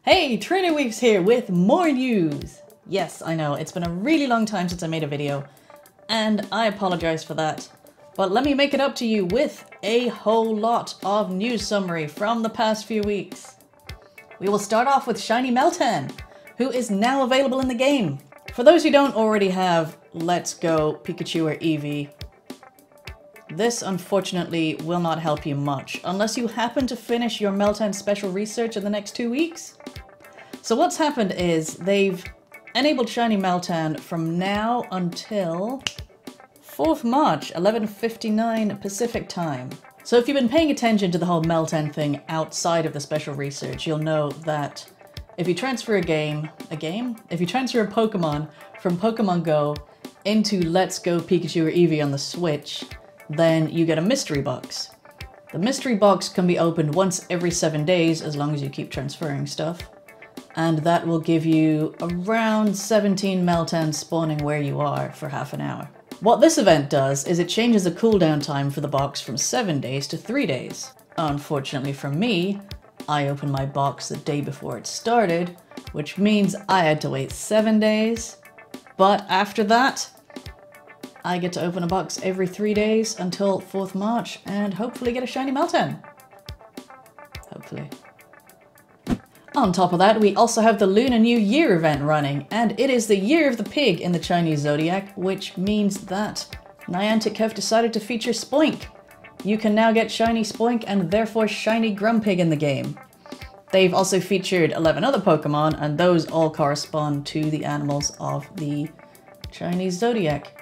Hey, Trinaweaves here with more news! Yes, I know, it's been a really long time since I made a video, and I apologize for that. But let me make it up to you with a whole lot of news summary from the past few weeks. We will start off with Shiny Meltan, who is now available in the game. For those who don't already have Let's Go Pikachu or Eevee, this unfortunately will not help you much, unless you happen to finish your Meltan special research in the next 2 weeks. So what's happened is they've enabled Shiny Meltan from now until 4th March, 11:59 Pacific time. So if you've been paying attention to the whole Meltan thing outside of the special research, you'll know that if you transfer if you transfer a Pokemon from Pokemon Go into Let's Go Pikachu or Eevee on the Switch, then you get a mystery box. The mystery box can be opened once every 7 days as long as you keep transferring stuff, and that will give you around 17 Meltans spawning where you are for half an hour. What this event does is it changes the cooldown time for the box from 7 days to 3 days. Unfortunately for me, I opened my box the day before it started, which means I had to wait 7 days, but after that, I get to open a box every 3 days until 4th March and hopefully get a Shiny Meltan. Hopefully. On top of that, we also have the Lunar New Year event running, and it is the year of the pig in the Chinese zodiac, which means that Niantic have decided to feature Spoink. You can now get Shiny Spoink and therefore Shiny Grumpig in the game. They've also featured 11 other Pokemon, and those all correspond to the animals of the Chinese zodiac.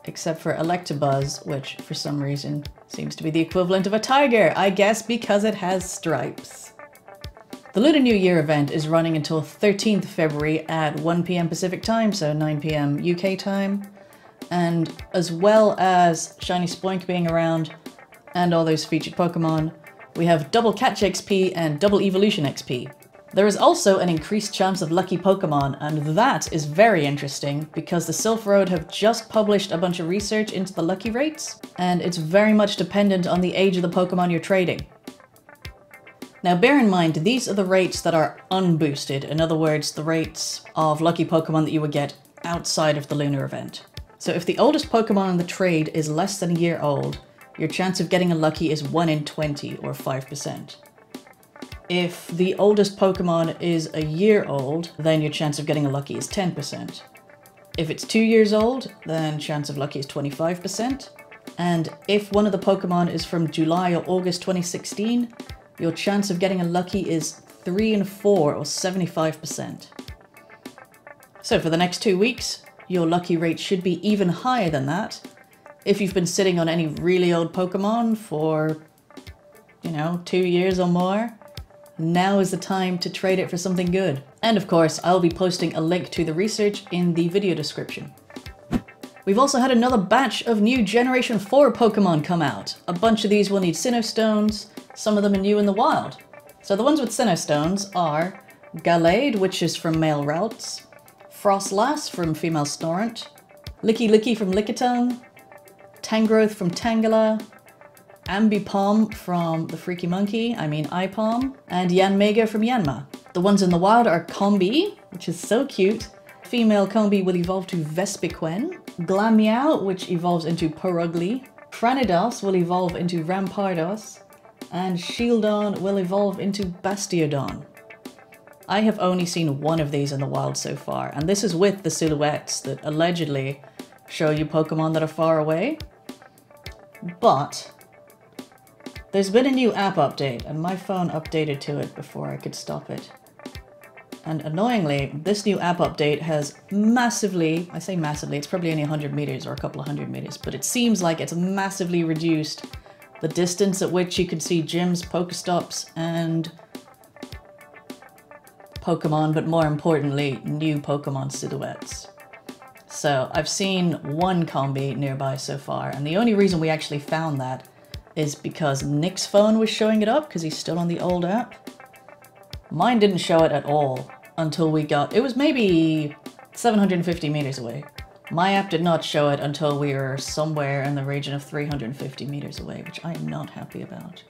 Except for Electabuzz, which for some reason seems to be the equivalent of a tiger, I guess because it has stripes. The Lunar New Year event is running until 13th February at 1 PM Pacific time, so 9 PM UK time. And as well as Shiny Spoink being around and all those featured Pokemon, we have double Catch XP and double Evolution XP. There is also an increased chance of lucky Pokemon, and that is very interesting because the Silph Road have just published a bunch of research into the lucky rates, and it's very much dependent on the age of the Pokemon you're trading. Now bear in mind, these are the rates that are unboosted, in other words, the rates of lucky Pokemon that you would get outside of the Lunar event. So if the oldest Pokemon in the trade is less than a year old, your chance of getting a lucky is 1 in 20, or 5%. If the oldest Pokemon is a year old, then your chance of getting a lucky is 10%. If it's 2 years old, then chance of lucky is 25%. And if one of the Pokemon is from July or August 2016, your chance of getting a lucky is 3 in 4, or 75%. So for the next 2 weeks, your lucky rate should be even higher than that. If you've been sitting on any really old Pokemon for, 2 years or more, now is the time to trade it for something good. And of course, I'll be posting a link to the research in the video description. We've also had another batch of new Generation 4 Pokemon come out. A bunch of these will need Sinnoh Stones, some of them are new in the wild. So the ones with Sinnoh Stones are Gallade, which is from male Ralts, Froslass from female Snorunt, Licky from Lickitung, Tangrowth from Tangela, Ambipom from the Freaky Monkey, Ipom, and Yanmega from Yanma. The ones in the wild are Combi, which is so cute. Female Combi will evolve to Vespiquen. Glameow, which evolves into Purugly. Pranidos will evolve into Rampardos. And Shieldon will evolve into Bastiodon. I have only seen one of these in the wild so far, and this is with the silhouettes that allegedly show you Pokemon that are far away. But there's been a new app update, and my phone updated to it before I could stop it. And annoyingly, this new app update has massively, I say massively, it's probably only 100 meters or a couple of 100 meters, but it seems like it's massively reduced the distance at which you can see gyms, Pokestops, and Pokemon, but more importantly, new Pokemon silhouettes. So I've seen one Combi nearby so far, and the only reason we actually found that is because Nick's phone was showing it up because he's still on the old app. Mine didn't show it at all until it was maybe 750 meters away. My app did not show it until we were somewhere in the region of 350 meters away, which I am not happy about.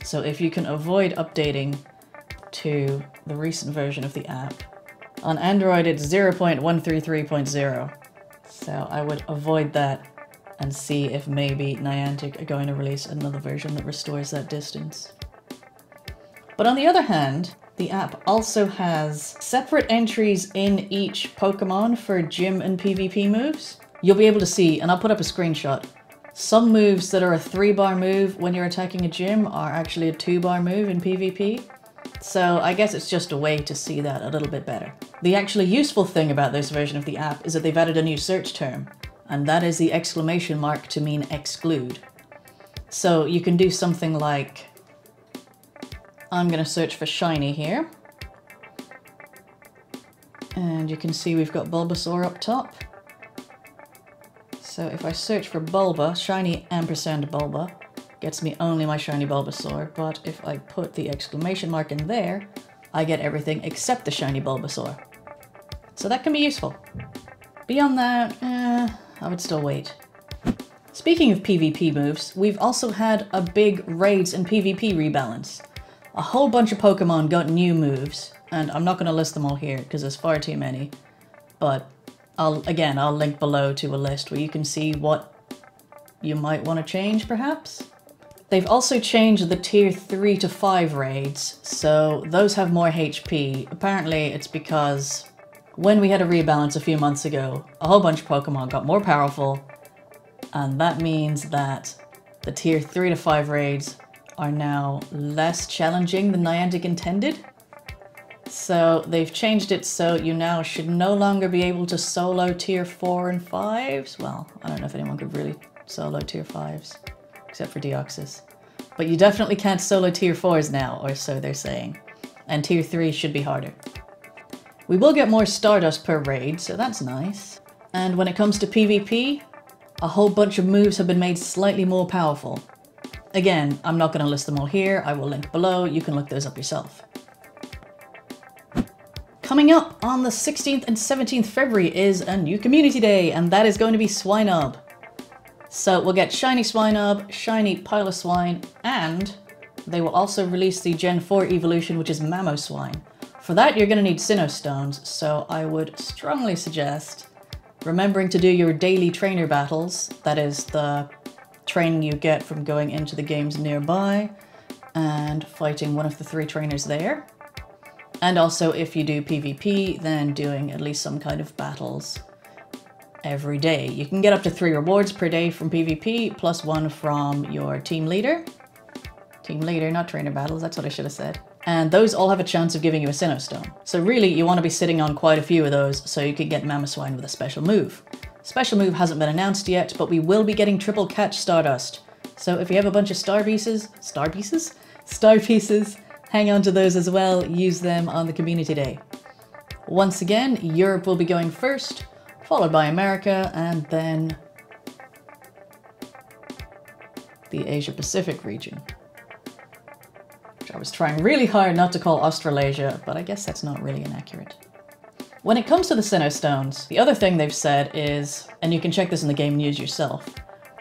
So if you can avoid updating to the recent version of the app. On Android, it's 0.133.0. So I would avoid that and see if maybe Niantic are going to release another version that restores that distance. But on the other hand, the app also has separate entries in each Pokemon for gym and PvP moves. You'll be able to see, and I'll put up a screenshot, some moves that are a 3-bar move when you're attacking a gym are actually a 2-bar move in PvP. So I guess it's just a way to see that a little bit better. The actually useful thing about this version of the app is that they've added a new search term, and that is the exclamation mark to mean exclude. So you can do something like, I'm going to search for shiny here. And you can see we've got Bulbasaur up top. So if I search for Bulba, shiny ampersand Bulba, gets me only my shiny Bulbasaur, but if I put the exclamation mark in there, I get everything except the shiny Bulbasaur. So that can be useful. Beyond that, I would still wait. Speaking of PvP moves, we've also had a big raids and PvP rebalance. A whole bunch of Pokemon got new moves, and I'm not going to list them all here because there's far too many, but I'll link below to a list where you can see what you might want to change, perhaps. They've also changed the tier 3 to 5 raids, so those have more HP. Apparently it's because when we had a rebalance a few months ago, a whole bunch of Pokemon got more powerful, and that means that the tier 3 to 5 raids are now less challenging than Niantic intended. So they've changed it so you now should no longer be able to solo tier 4 and 5s. Well, I don't know if anyone could really solo tier 5s, except for Deoxys. But you definitely can't solo tier 4s now, or so they're saying. And tier 3 should be harder. We will get more Stardust per raid, so that's nice. And when it comes to PvP, a whole bunch of moves have been made slightly more powerful. Again, I'm not going to list them all here, I will link below, you can look those up yourself. Coming up on the 16th and 17th February is a new community day, and that is going to be Swinub. So we'll get shiny Swinub, shiny Piloswine, and they will also release the Gen 4 evolution, which is Mamoswine. For that, you're going to need Sinnoh Stones, so I would strongly suggest remembering to do your daily trainer battles, that is the training you get from going into the games nearby and fighting one of the 3 trainers there. And also, if you do PvP, then doing at least some kind of battles every day. You can get up to 3 rewards per day from PvP, plus 1 from your team leader. Team leader, not trainer battles, that's what I should have said. And those all have a chance of giving you a Sinnoh Stone. So really, you want to be sitting on quite a few of those so you can get Mamoswine with a special move. Special move hasn't been announced yet, but we will be getting triple catch Stardust. So if you have a bunch of star pieces, hang on to those as well, use them on the community day. Once again, Europe will be going first, followed by America, and then the Asia Pacific region. Which I was trying really hard not to call Australasia, but I guess that's not really inaccurate. When it comes to the Sinnoh Stones, the other thing they've said is, and you can check this in the game news yourself,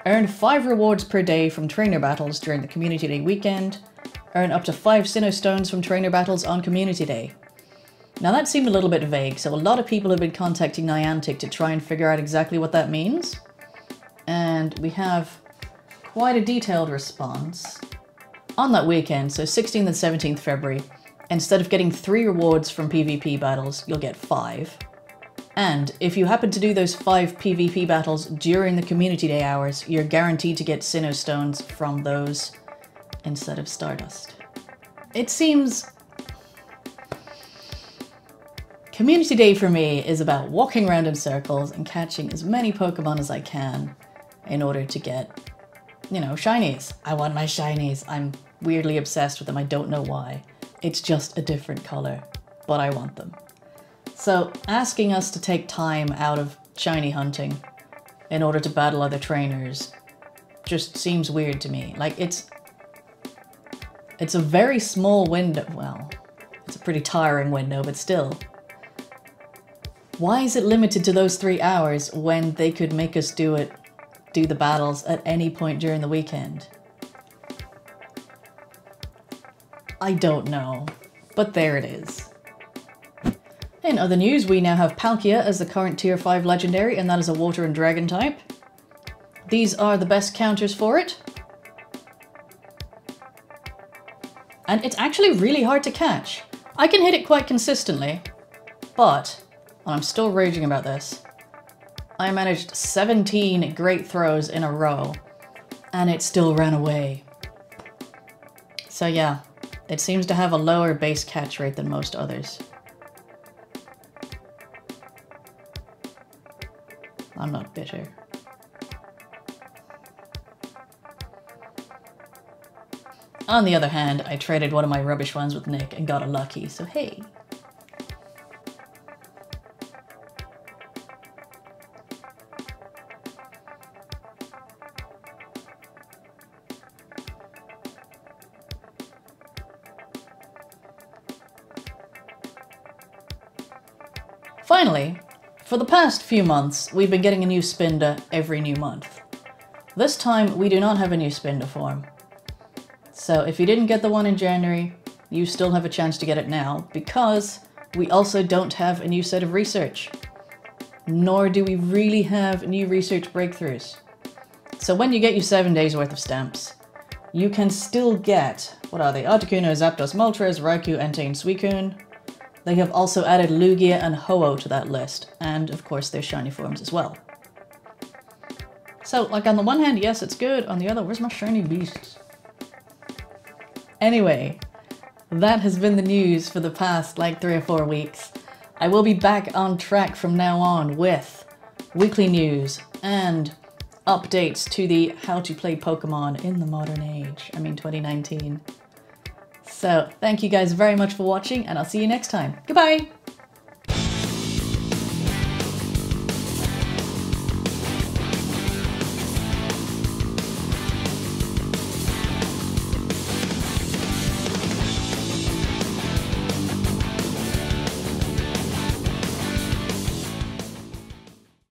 earn 5 rewards per day from trainer battles during the Community Day weekend, earn up to 5 Sinnoh Stones from trainer battles on Community Day. Now that seemed a little bit vague, so a lot of people have been contacting Niantic to try and figure out exactly what that means. And we have quite a detailed response. On that weekend, so 16th and 17th February, instead of getting 3 rewards from PvP battles, you'll get 5. And if you happen to do those 5 PvP battles during the Community Day hours, you're guaranteed to get Sinnoh Stones from those instead of Stardust. It seems... Community Day for me is about walking around in circles and catching as many Pokemon as I can in order to get, you know, shinies. I want my shinies. I'm weirdly obsessed with them. I don't know why. It's just a different color, but I want them. So asking us to take time out of shiny hunting in order to battle other trainers just seems weird to me. Like, it's a very small window. Well, it's a pretty tiring window, but still. Why is it limited to those 3 hours when they could make us do the battles at any point during the weekend? I don't know. but there it is. In other news, we now have Palkia as the current tier 5 legendary, and that is a water and dragon type. These are the best counters for it. And it's actually really hard to catch. I can hit it quite consistently, but, and I'm still raging about this, I managed 17 great throws in a row, and it still ran away. So yeah, it seems to have a lower base catch rate than most others. I'm not bitter. On the other hand, I traded one of my rubbish ones with Nick and got a lucky, so hey. Finally, for the past few months, we've been getting a new Spinda every new month. This time, we do not have a new Spinda form. So if you didn't get the one in January, you still have a chance to get it now, because we also don't have a new set of research. Nor do we really have new research breakthroughs. So when you get your 7 days worth of stamps, you can still get, what are they? Articuno, Zapdos, Moltres, Raikou, Entei, Suicune. They have also added Lugia and Ho-Oh to that list, and of course their shiny forms as well. So, like on the one hand, yes, it's good. On the other, where's my shiny beasts? Anyway, that has been the news for the past like 3 or 4 weeks. I will be back on track from now on with weekly news and updates to the how to play Pokemon in the modern age. I mean 2019. So thank you guys very much for watching, and I'll see you next time. Goodbye!